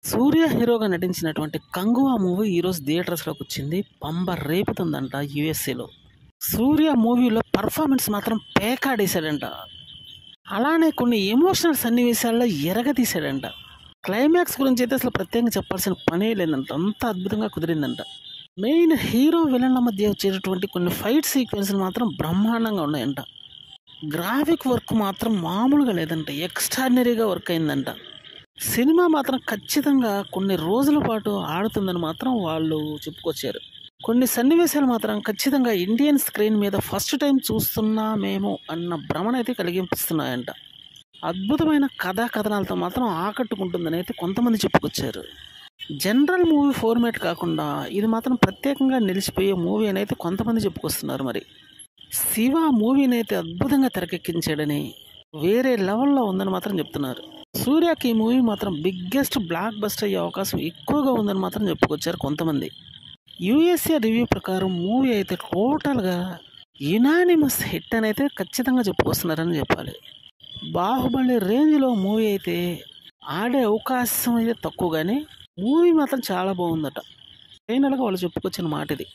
సూర్య హీరోగా నటించినటువంటి 'కంగువా' మూవీ ఈరోజు థియేటర్స్‌లోకి వచ్చింది. రేపుతుందంట యూఎస్ఏలో. సూర్య మూవీలో పర్ఫార్మెన్స్ మాత్రం పేకాడేశాడంట. అలానే కొన్ని ఎమోషనల్ సన్నివేశాల్లో ఎరగదీశాడంట. క్లైమాక్స్ గురించి అయితే అసలు ప్రత్యేకంగా చెప్పాల్సిన పనే లేదంట. అంత అద్భుతంగా కుదిరిందంట. మెయిన్ హీరో విలన్ల మధ్య వచ్చేటటువంటి కొన్ని ఫైట్ సీక్వెన్స్‌లు మాత్రం బ్రహ్మాండంగా ఉన్నాయంట. గ్రాఫిక్ వర్క్ మాత్రం మామూలుగా లేదంట. ఎక్స్ట్రాడినరీగా వర్క్ అయిందంట. సినిమా మాత్రం ఖచ్చితంగా కొన్ని రోజుల పాటు ఆడుతుందని మాత్రం వాళ్ళు చెప్పుకొచ్చారు. కొన్ని సన్నివేశాలు మాత్రం ఖచ్చితంగా ఇండియన్ స్క్రీన్ మీద ఫస్ట్ టైం చూస్తున్నామేమో అన్న భ్రమనైతే కలిగింపిస్తున్నాయంట. అద్భుతమైన కథనాలతో మాత్రం ఆకట్టుకుంటుందని అయితే కొంతమంది చెప్పుకొచ్చారు. జనరల్ మూవీ ఫార్మాట్ కాకుండా ఇది మాత్రం ప్రత్యేకంగా నిలిచిపోయే మూవీ అని అయితే కొంతమంది చెప్పుకొస్తున్నారు. మరి శివ మూవీని అయితే అద్భుతంగా తెరకెక్కించాడని, వేరే లెవెల్లో ఉందని మాత్రం చెప్తున్నారు. సూర్యకి ఈ మూవీ మాత్రం బిగ్గెస్ట్ బ్లాక్ బస్టర్ అయ్యే అవకాశం ఎక్కువగా ఉందని మాత్రం చెప్పుకొచ్చారు కొంతమంది. యూఎస్ఏ రివ్యూ ప్రకారం మూవీ అయితే టోటల్గా యునానిమస్ హిట్ అని అయితే ఖచ్చితంగా చెప్పుకొస్తున్నారని చెప్పాలి. బాహుబలి రేంజ్లో మూవీ అయితే ఆడే అవకాశం అయితే తక్కువ, కానీ మూవీ మాత్రం చాలా బాగుందట. ఫైనల్గా వాళ్ళు చెప్పుకొచ్చిన మాట ఇది.